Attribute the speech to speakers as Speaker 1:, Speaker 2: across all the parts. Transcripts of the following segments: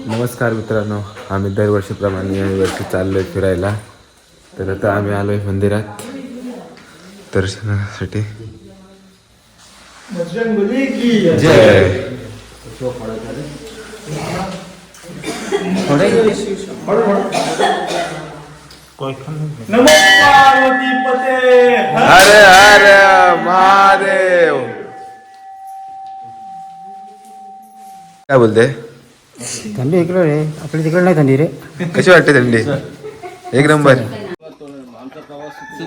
Speaker 1: नमस्कार मित्रांनो, आम्ही दरवर्षीप्रमाणे याही वर्षी चाललोय फिरायला. तर आता आम्ही आलोय मंदिरात दर्शनासाठी. जय. हर हर महादेव. काय बोलते?
Speaker 2: थंडी इकडे रे, आपल्या तिकडे नाही थंडी रे.
Speaker 1: कशी वाटते थंडी? एक नंबर.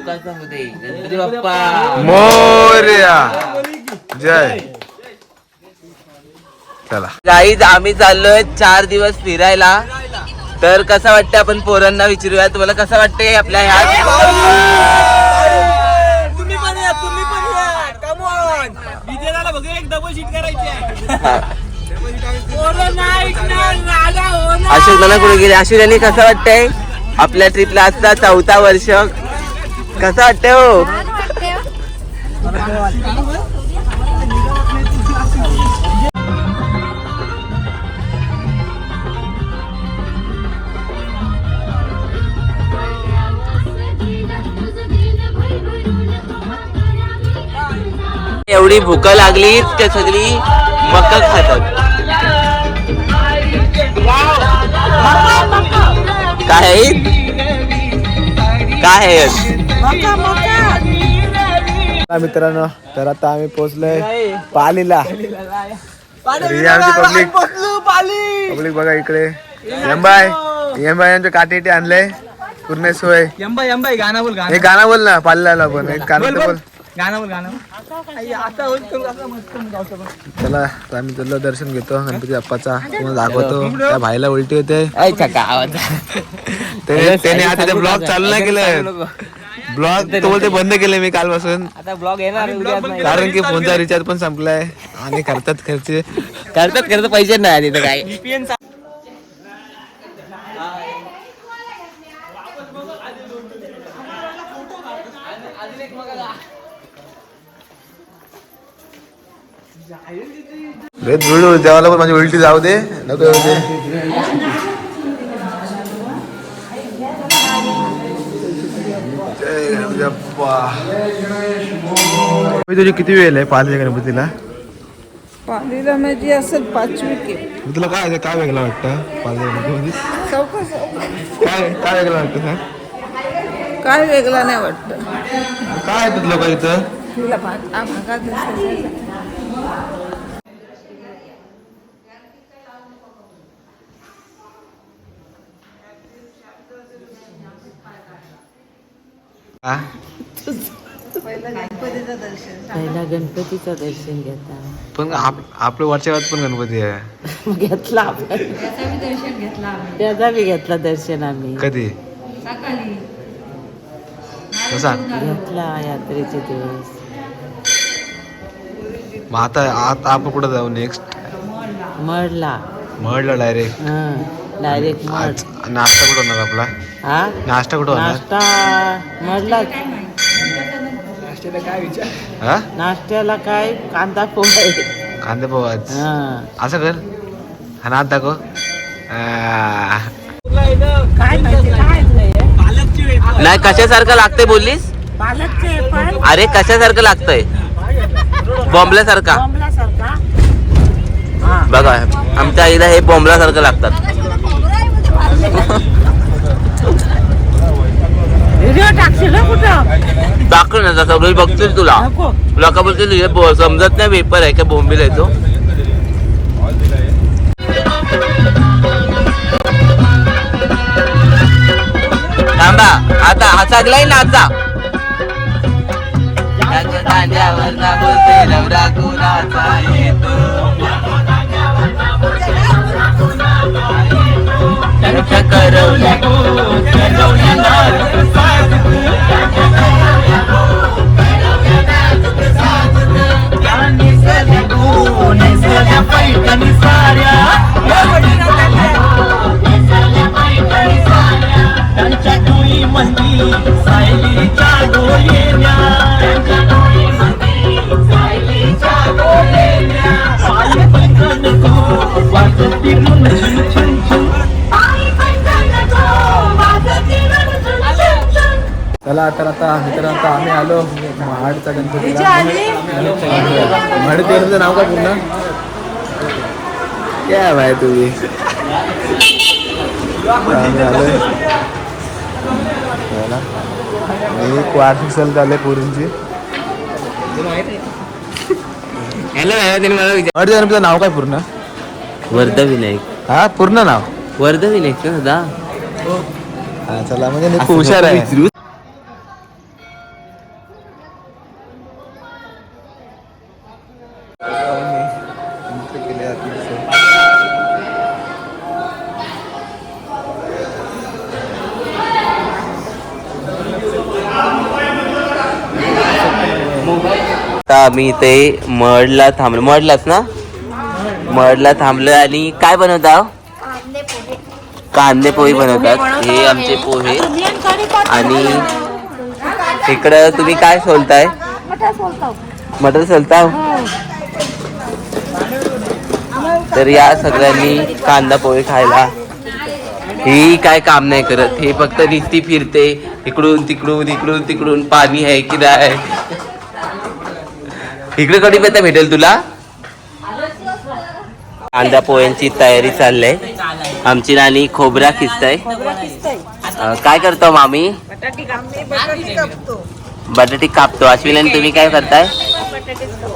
Speaker 3: गणपती बाप्पा
Speaker 1: मोरया. जय. चला
Speaker 3: गाईज, आम्ही चाललोय 4 दिवस फिरायला. तर कसं वाटतं आपण पोरांना विचारूया, तुम्हाला कसं वाटतंय आपल्या ह्या अशोक मला कुठे गेले? अशोक यांनी कसं वाटतंय आपल्या ट्रिपला? असता 4था वर्ष कसं वाटतंय हो? एवढी भूक लागली ते सगळी मका खातात. काय काय
Speaker 1: मित्रांनो, तर आता आम्ही पोहोचलोय पालीला. आमची पब्लिक बघा इकडे. यंबाय यांच्या काठी आणलंय पूर्ण सोय. हे गाणं बोल ना पालीला, पण एक गाणं बोल. चला आम्ही तुला दर्शन घेतो गणपती बाप्पाचा. तुम्हाला दाखवतो. त्या भाईला उलटी होते. त्याने आता ब्लॉग चालू नाही केलं. ब्लॉग तो बोलते बंद केले मी कालपासून.
Speaker 3: आता ब्लॉग येणार
Speaker 1: कारण की फोनचा रिचार्ज पण संपलाय आणि करतात
Speaker 3: पैसे नाही तिथं काय.
Speaker 1: देवाला पण माझी उलटी जाऊ दे नको येऊ दे. तुझी किती वेळ आहे पालीच्या गणपतीला?
Speaker 4: पालीला माझी असेल 5वी की.
Speaker 1: तुला काय काय वेगळं वाटतं पालीच्या गणपतीमध्ये? काय वेगळं वाटतं सांग?
Speaker 4: काय वेगळा नाही वाटत.
Speaker 1: काय आहे तुझं काय इथं?
Speaker 4: तुला भागात
Speaker 5: पहिला गणपतीचं दर्शन घेता.
Speaker 1: पण आपलं वरच्या वाद पण गणपती आहे.
Speaker 5: घेतला त्याचा बी घेतला दर्शन आम्ही.
Speaker 1: कधी कसा
Speaker 5: घेतला यात्रेचे दिवस.
Speaker 1: मग आता आपण कुठं जाऊ next?
Speaker 5: Mandla
Speaker 1: direct.
Speaker 5: Direct mud.
Speaker 1: नाश्ता कुठं होणार आपला?
Speaker 5: हा
Speaker 1: नाश्ता कुठं होणार?
Speaker 5: नाश्ता मडला.
Speaker 1: हा
Speaker 5: नाश्त्याला काय कांदा पोहे.
Speaker 1: कांदे पोहाच असं कर. हा नाद दाखव.
Speaker 3: नाही कशासारखं लागतंय बोललीस? अरे कशासारखं लागतंय? बॉम्बल्यासारखा. बघा आमच्या आईला हे बॉम्बल्यासारखं लागतात. दाखव ना सगळी बघतील तुला. लोक बोलतील हे समजत नाही पेपर आहे का बॉम्बेला येतो. थांबा आता हा सगळाही नाचा. बोलते नवरा कुणाचा येतो.
Speaker 1: चला तर आता मित्रांनो आम्ही आलो महाडचा गणपतीला. महाड देवाचं नाव काय पूर्ण काय भाई तुम्ही आम्ही आलोय एक वार्षिक सल झाले पोरींची. महाड गणपतीचं नाव काय पूर्ण
Speaker 3: वर्धविनायक.
Speaker 1: हा पूर्ण नाव
Speaker 3: वर्धविनायक ना दादा.
Speaker 1: हा चला म्हणजे खूप हुशार आहे.
Speaker 3: आता आम्ही इथे मडला थांबलो. मडलाच ना. मडला थांबलोय आणि काय बनवता. कांदे पोहे बनवतात. हे आमचे पोहे. आणि इकडं तुम्ही काय सोलताय. मटर सोलता. तर या सगळ्यांनी कांदा पोहे खायला. ही काय काम नाही करत. हे फक्त नुसती फिरते इकडून तिकडून इकडून तिकडून. पाणी आहे की नाही. इकडे कढीपत्ता भेटेल तुला. कांदा पोह्यांची तयारी चाललंय. आमची नानी खोबरा खिचताय. काय करतो मामी. बटाटी कापतो. अश्विनी तुम्ही काय करताय.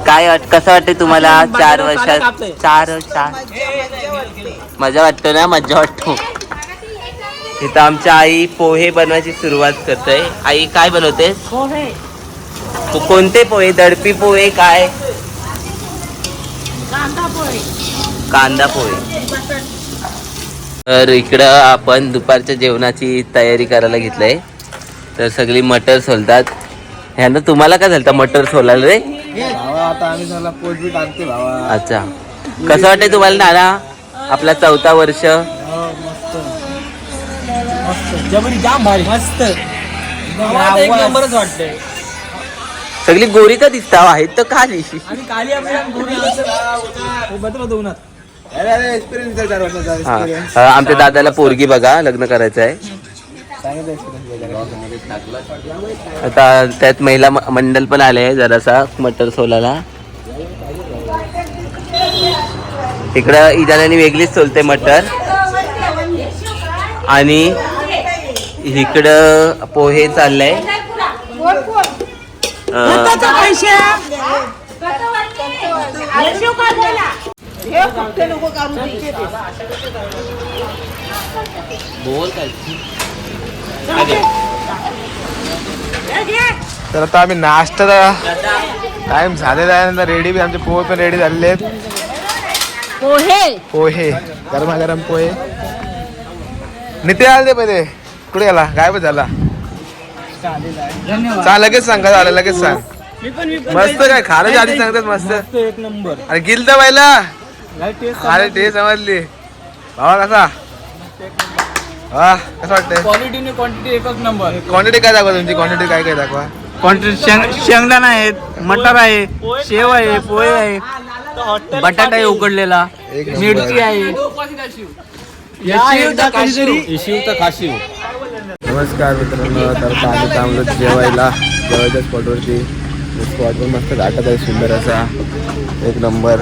Speaker 3: काय कसं वाटतंय तुम्हाला 4 वर्षात. 4 मजा वाटतो ना. मजा वाटतो. इथं आमच्या आई पोहे बनवायची सुरुवात करते. आई काय बनवते. कोणते पोहे. दडपी पोहे काय. कांदा पोहे. तर इकडं आपण दुपारच्या जेवणाची तयारी करायला घेतलंय. तर सगळी मटर सोलतात. ह्यांना तुम्हाला काय झालं मटर सोलायला रे.
Speaker 1: आता आम्ही झाला पोट बी टाकते भावा.
Speaker 3: अच्छा कसं वाटतंय तुम्हाला नाना. आपला 4था वर्ष. सगळी गोरी तर दिसता आहेत तर खाली. आमच्या दादाला पोरगी बघा लग्न करायचं आहे. आता त्यात महिला मंडळ पण आले जरासा मटर सोलाला. इकडं इजानाने वेगळीच सोलते मटर. आणि इकडं पोहे चाललंय.
Speaker 1: तर आता आम्ही नाश्ता टाइम झालेला आहे. रेडी बी आमचे पोहे पण रेडी झालेले आहेत. पोहे गरमागरम पोहे. नितीन आले पहिले कुठे गेला. गायब झाला. चाल लगेच सांग का झालं. लगेच सांग. मस्त काय खायला आधी सांगतात. मस्त एक नंबर. अरे गिल तर पहिला. अरे ते समजली भावा. कसा हा कसं वाटतंय.
Speaker 2: क्वालिटी क्वांटिटी एकच नंबर.
Speaker 1: क्वांटिटी काय दाखवा तुमची. क्वांटिटी काय काय दाखवा.
Speaker 2: क्वांटिटी शेंगदाणा आहेत. मटर आहे. शेव आहे. पोहे आहे. बटाटा आहे उकडलेला. मिरची आहे.
Speaker 1: नमस्कार मित्रांनो. तर आम्ही थांबलो जेवायला. जेवायच्या स्पॉटवरती. स्पॉट पण मस्त घाटत आहे. सुंदर असा एक नंबर.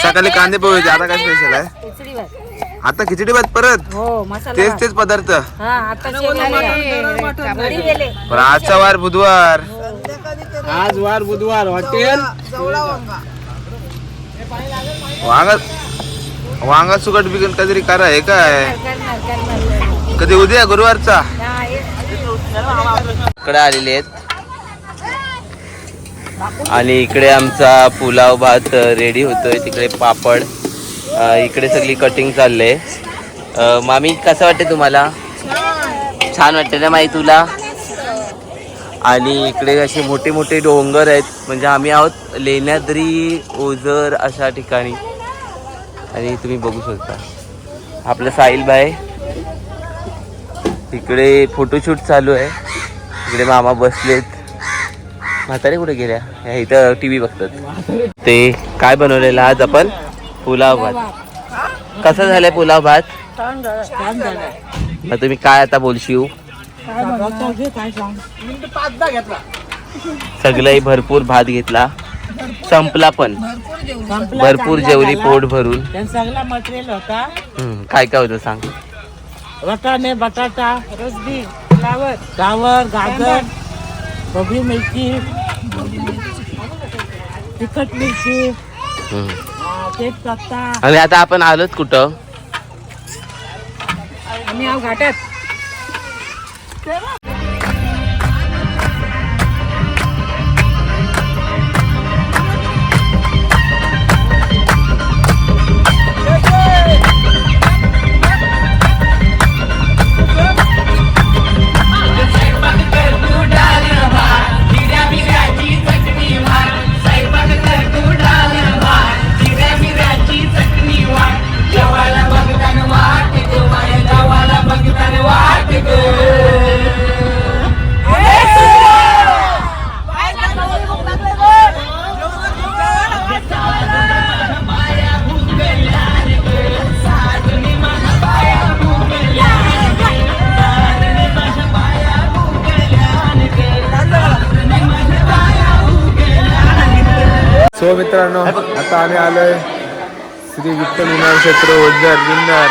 Speaker 1: सकाळी कांदे पोहे होते. आता काय स्पेशल आहे. आता खिचडी भात परत. तेच पदार्थ. पण आजचा वार बुधवार.
Speaker 2: आज वार बुधवार. हॉटेल
Speaker 1: वांगा सुकट बिकट काहीतरी करा. आहे काय कधी उद्या गुरुवारचा.
Speaker 3: इकडे आलेले आहेत. आणि इकडे आमचा पुलाव भात रेडी होतोय. तिकडे पापड. इकडे सगळी कटिंग चालले. मामी कसं वाटते तुम्हाला. छान वाटते ना माई तुला. आणि इकडे असे मोठे मोठे डोंगर आहेत. म्हणजे आम्ही आहोत लेण्याद्री ओझर अशा ठिकाणी. आणि तुम्ही बघू शकता आपलं साहिल भाई. इकडे फोटोशूट चालू आहे. इकडे मामा बसलेत. म्हातारे कुठे गेल्या? ह्या इथं टीव्ही बघतात. ते काय बनवलेलं आज आपण? पुलाव भात. कसं झालंय पुलाव भात? मग तुम्ही काय आता बोलशील? सगळंही भरपूर भात घेतला, संपला पण भरपूर जेवली पोट भरून.
Speaker 5: सगळा मटेरियल होता.
Speaker 3: काय काय होतं सांग?
Speaker 5: वाटाणे, बटाटा, रसबी, फ्लावर, गाजर, ढोबळी मिरची, तिखट मिरची, तेजपत्ता.
Speaker 3: आणि आता आपण आलोच कुठं?
Speaker 4: आम्ही आव घाटात.
Speaker 1: सो मित्रांनो, आता आम्ही आलोय श्री विठ्ठल विनायक क्षेत्र ओझर जुन्नर.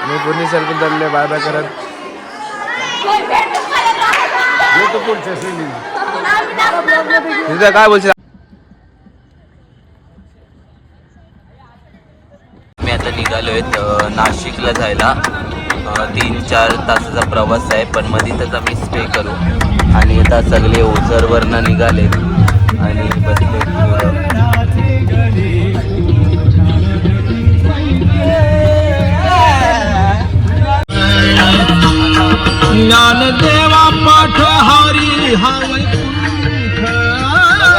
Speaker 1: आणि पूर्ण सर्कल चालले बाय बाय करत. काय बोलशील?
Speaker 3: मी आता निघालोय नाशिकला जायला. 3-4 तासाचा प्रवास आहे, पण मध्येच आम्ही स्टे करू. आणि आता सगळे ओझरवरनं निघाले आणि बसले.
Speaker 2: ज्ञानदेवा पाठहारी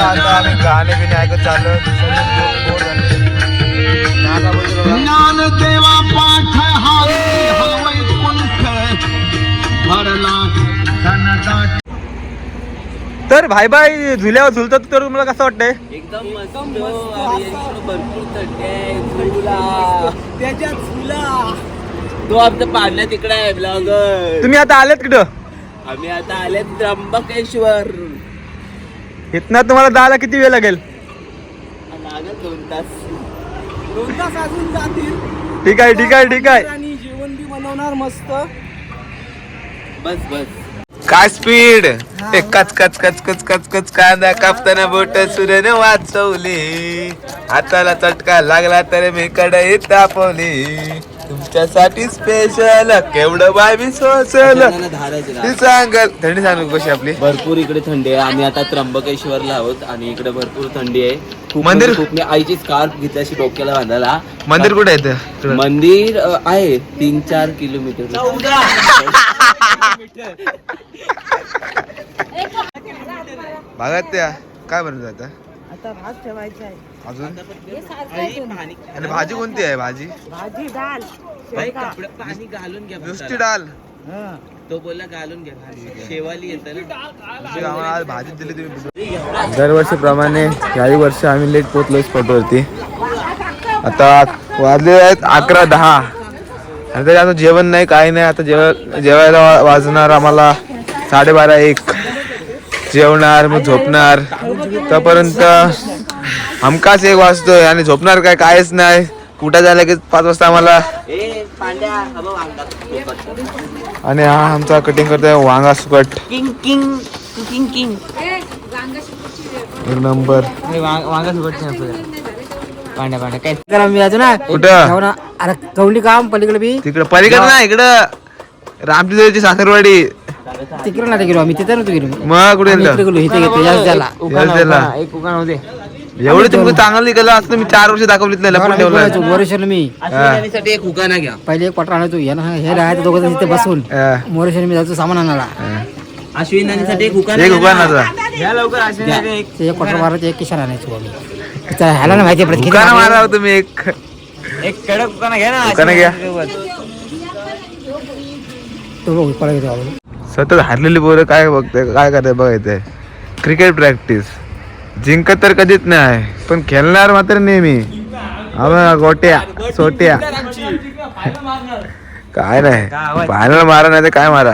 Speaker 1: आता आम्ही गाणे बिणे ऐकत चाललो.
Speaker 2: ज्ञानदेवा पाठहारी वैकुंठ भरला.
Speaker 1: तर भाई भाई झुल्यावर झुलतात तर तुम्हाला कसं वाटतंय?
Speaker 3: एकदम मस्त. भरपूर थंडी आहे. त्याच्यात झुला तो आमचा पाळण्या तिकडे आहे ब्लॉगर.
Speaker 1: तुम्ही आता आलेत कुठं?
Speaker 3: आम्ही आता आले त्र्यंबकेश्वर.
Speaker 1: इथनं तुम्हाला जायला किती वेळ लागेल?
Speaker 3: 2 तास.
Speaker 5: 2 तास अजून जातील.
Speaker 1: ठीक आहे ठीक आहे ठीक आहे.
Speaker 5: आणि जेवण बी बनवणार मस्त.
Speaker 3: बस
Speaker 1: काय स्पीड! कच कच कच कच कच कच कांदा कापताना बोट सुरेने वाचवली. हाताला चटका लागला तर मी कढई तापवली. तुमच्यासाठी स्पेशल केवढं बाय मी सोसल सांगल. थंडी सांगू कशी आपली?
Speaker 3: भरपूर इकडे थंडी आहे. आम्ही आता त्र्यंबकेश्वरला आहोत आणि इकडे भरपूर थंडी आहे.
Speaker 1: मंदिर
Speaker 3: खूप. मी आईची स्कार्फ घेतल्याशी डोक्याला बांधायला.
Speaker 1: मंदिर कुठे आहे?
Speaker 3: मंदिर आहे 3-4 किलोमीटर.
Speaker 1: भागात त्या काय बनवत आता?
Speaker 5: आता भात ठेवायचा आहे.
Speaker 1: अजून आणि भाजी कोणती आहे? भाजी
Speaker 5: डाल.
Speaker 3: पाणी घालून घ्या.
Speaker 1: नुसती डाल.
Speaker 3: तो बोलला घालून घ्या. शेवाली येतं ना.
Speaker 1: आम्हाला आज भाजी दिली तुम्ही. दरवर्षीप्रमाणे याही वर्षी आम्ही लेट पोहोचलो स्पॉटवरती. आता वाजले आहेत 11:10 आणि तरी आता जेवण नाही काही नाही. आता जेवायला वाजणार आम्हाला 12:30-1. जेवणार मग झोपणार. तोपर्यंत हमखास 1 वाजतोय आणि झोपणार कायच नाही. कुठं झालं की 5 वाजता आम्हाला. आणि हा आमचा कटिंग करतोय वांगा सुकट. एक नंबर.
Speaker 5: वांगा सुकट पांड्या काय करा मी अजून ना
Speaker 1: कुठं?
Speaker 5: अरे कवली काम पलीकडे बी
Speaker 1: तिकडं पलीकडे ना इकडं रामचंद्रची सासरवाडी.
Speaker 5: तिकडे नाही गेलो आम्ही. तिथे नव्हतो गेलो.
Speaker 1: मग कुठे
Speaker 5: गेलो. इथे घेतो जास्त झाला.
Speaker 1: एक एवढे तुम्ही चांगलं केलं असतं. मी 4 वर्ष दाखवलीत नाही. लपून ठेवलं
Speaker 5: मोरेश्वर मी
Speaker 3: एक हुकाना घ्या.
Speaker 5: पहिले एक क्वार्टर आणतो. हे राहायचं दोघं तिथे बसून. मोरेश्वर मी जातो सामान आणायला.
Speaker 3: अश्विनासाठी एक हुकाना.
Speaker 1: एक हुकाना
Speaker 5: ते एक क्वार्टर मारायचं. एक किशन आणायचो आम्ही. ह्याला ना माहिती पडत
Speaker 1: हुकाना मारा तुम्ही. एक
Speaker 5: कडक हुकाना घ्या ना.
Speaker 1: हुकाना घ्या.
Speaker 5: तो घेतो.
Speaker 1: सतत हारलेली पोरं काय बघते काय करते बघायचंय. क्रिकेट प्रॅक्टिस जिंकत तर कधीच नाही पण खेळणार मात्र नेहमी गोट्या सोट्या काय नाही फायनल मारा नाही तर काय मारा.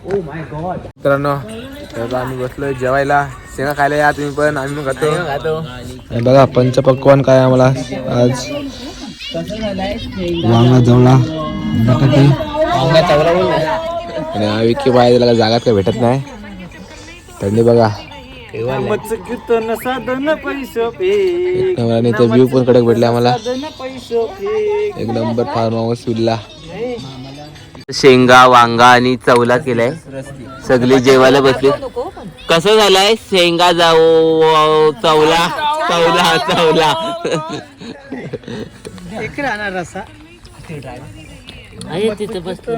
Speaker 1: मित्रांनो आता आम्ही बसलोय जेवायला. शेंगा खायला या तुम्ही पण, आम्ही पण खातो. आणि बघा पंचपक्वान काय आम्हाला आज वांगा जवळा बटाटे आणि विकी बाहेर त्याला जागात काय भेटत नाही. थंडी बघा एक व्ह्यू पण कडक भेटले आम्हाला. एक नंबर फार्म हाऊस विल्ला.
Speaker 3: शेंगा वांगा आणि चवला केलाय. सगळे जेवायला बसले. कसं झालंय शेंगा जाऊ चवला चवला चवला तिथं बसतो.